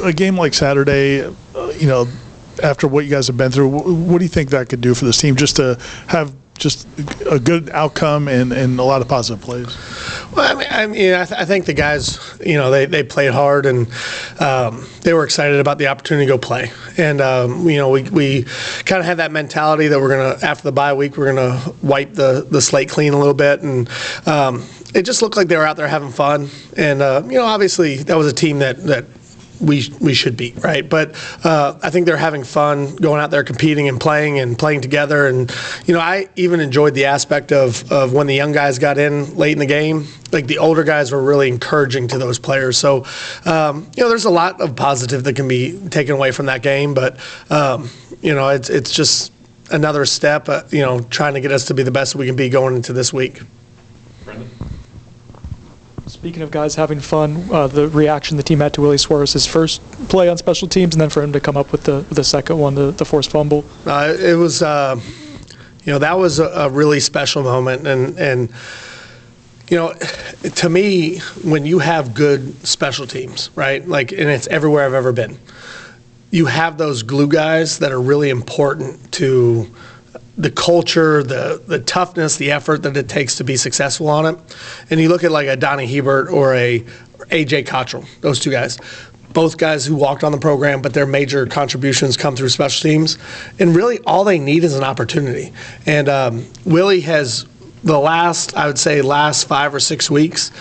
A game like Saturday, after what you guys have been through, what do you think that could do for this team, just to have just a good outcome and a lot of positive plays? Well, I think the guys, they played hard, and they were excited about the opportunity to go play. And, we kind of had that mentality that we're going to, after the bye week, we're going to wipe the slate clean a little bit. And it just looked like they were out there having fun. And, obviously that was a team that we should beat, right? But I think they're having fun going out there competing and playing together. And, I even enjoyed the aspect of when the young guys got in late in the game, like the older guys were really encouraging to those players. So, there's a lot of positive that can be taken away from that game. But, it's just another step, trying to get us to be the best we can be going into this week. Brendan? Speaking of guys having fun, the reaction the team had to Willie Suarez's first play on special teams, and then for him to come up with the second one, the forced fumble. It was, that was a really special moment, and to me, when you have good special teams, right, and it's everywhere I've ever been, you have those glue guys that are really important to the culture, the toughness, the effort that it takes to be successful on it. And you look at like a Donnie Hebert or a A.J. Cottrell, those two guys, both guys who walked on the program, but their major contributions come through special teams. And really all they need is an opportunity. And Willie has last 5 or 6 weeks,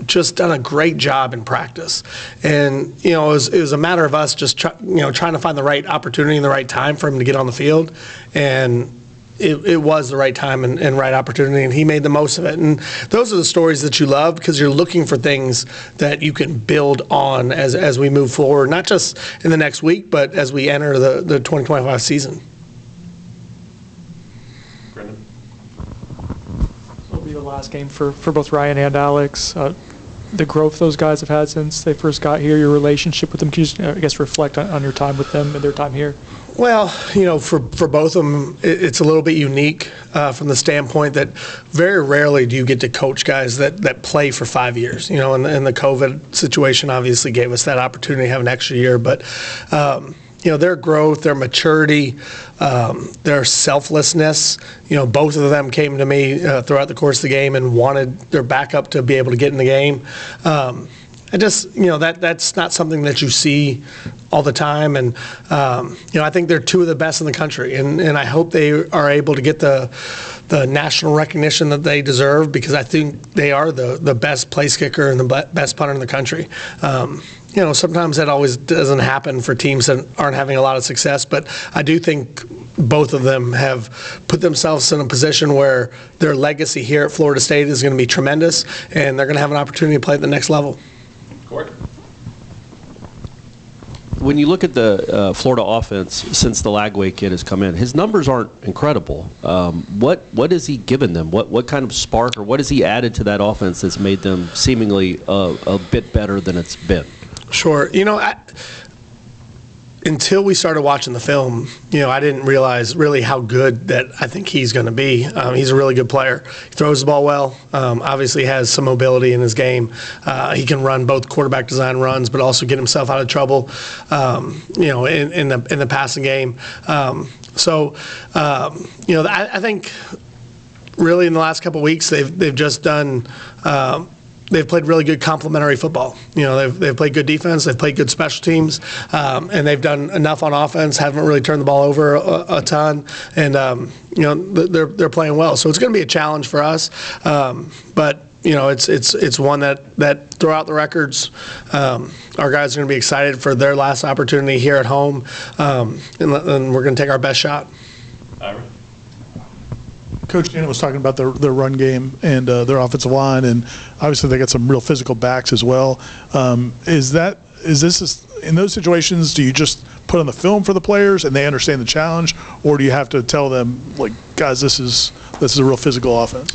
just done a great job in practice. And, it was a matter of us just trying to find the right opportunity and the right time for him to get on the field. And it was the right time and right opportunity, and he made the most of it. And those are the stories that you love, because you're looking for things that you can build on as we move forward, not just in the next week, but as we enter the 2025 season. The last game for both Ryan and Alex. The growth those guys have had since they first got here, your relationship with them, can you just, I guess, reflect on your time with them and their time here? Well, for both of them, it's a little bit unique from the standpoint that very rarely do you get to coach guys that play for 5 years. And the COVID situation obviously gave us that opportunity to have an extra year. But their growth, their maturity, their selflessness, both of them came to me throughout the course of the game and wanted their backup to be able to get in the game. That's not something that you see all the time. And, I think they're two of the best in the country. And I hope they are able to get the national recognition that they deserve, because I think they are the best place kicker and the best punter in the country. Sometimes that always doesn't happen for teams that aren't having a lot of success, but I do think both of them have put themselves in a position where their legacy here at Florida State is going to be tremendous, and they're going to have an opportunity to play at the next level. Court? When you look at the Florida offense since the Lagway kid has come in, his numbers aren't incredible. What has he given them? What kind of spark, or what has he added to that offense that's made them seemingly a bit better than it's been? Sure. Until we started watching the film, I didn't realize really how good that I think he's going to be. He's a really good player. He throws the ball well. Obviously has some mobility in his game. He can run both quarterback design runs, but also get himself out of trouble, in the passing game. I think really in the last couple of weeks they've just done. They've played really good complementary football. They've played good defense, they've played good special teams, and they've done enough on offense. Haven't really turned the ball over a ton, and they're playing well. So it's going to be a challenge for us, but it's one that throughout the records, our guys are going to be excited for their last opportunity here at home, and we're going to take our best shot. Ira? Coach Dana was talking about their run game and their offensive line, and obviously they got some real physical backs as well. Is this in those situations? Do you just put on the film for the players and they understand the challenge, or do you have to tell them, like, guys, this is a real physical offense?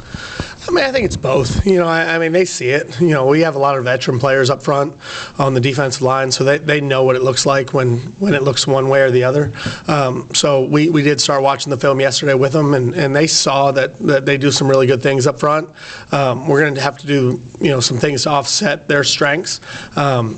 I mean, I think it's both. I mean, they see it. We have a lot of veteran players up front on the defensive line, so they know what it looks like when it looks one way or the other. So we did start watching the film yesterday with them, and they saw that they do some really good things up front. We're going to have to do some things to offset their strengths,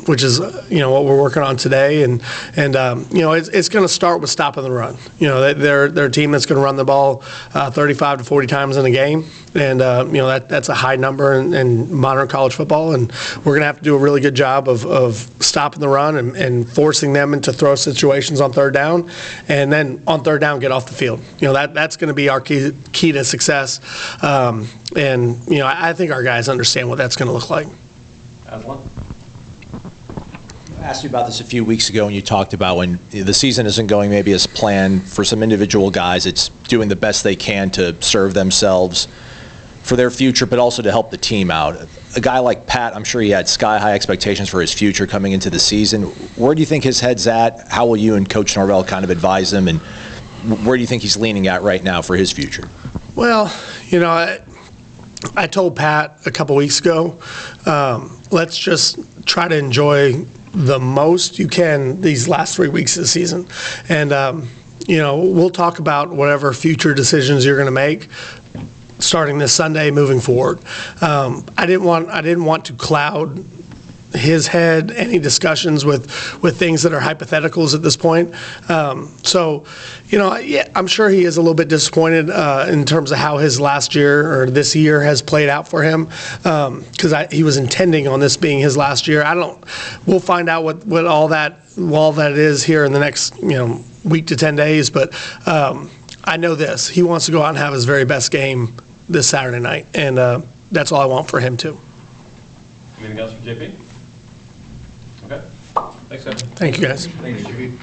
which is what we're working on today. And it's going to start with stopping the run. They're a team that's going to run the ball 35 to 40 times in a game, and that's a high number in modern college football, and we're going to have to do a really good job of stopping the run and forcing them into throw situations on third down, and then on third down get off the field. That's going to be our key to success, and I think our guys understand what that's going to look like. Aslan? I asked you about this a few weeks ago, and you talked about when the season isn't going maybe as planned for some individual guys, it's doing the best they can to serve themselves for their future, but also to help the team out. A guy like Pat, I'm sure he had sky-high expectations for his future coming into the season. Where do you think his head's at? How will you and Coach Norvell kind of advise him, and where do you think he's leaning at right now for his future? Well, I told Pat a couple weeks ago, let's just try to enjoy the most you can these last 3 weeks of the season. And, we'll talk about whatever future decisions you're going to make starting this Sunday moving forward. I didn't want to cloud his head any discussions with things that are hypotheticals at this point. I'm sure he is a little bit disappointed in terms of how his last year or this year has played out for him, because he was intending on this being his last year. We'll find out what all that is here in the next week to 10 days. But I know this: he wants to go out and have his very best game this Saturday night, and that's all I want for him too. Anything else for JP? Okay. Thanks, guys. Thank you, guys. Thanks, JP.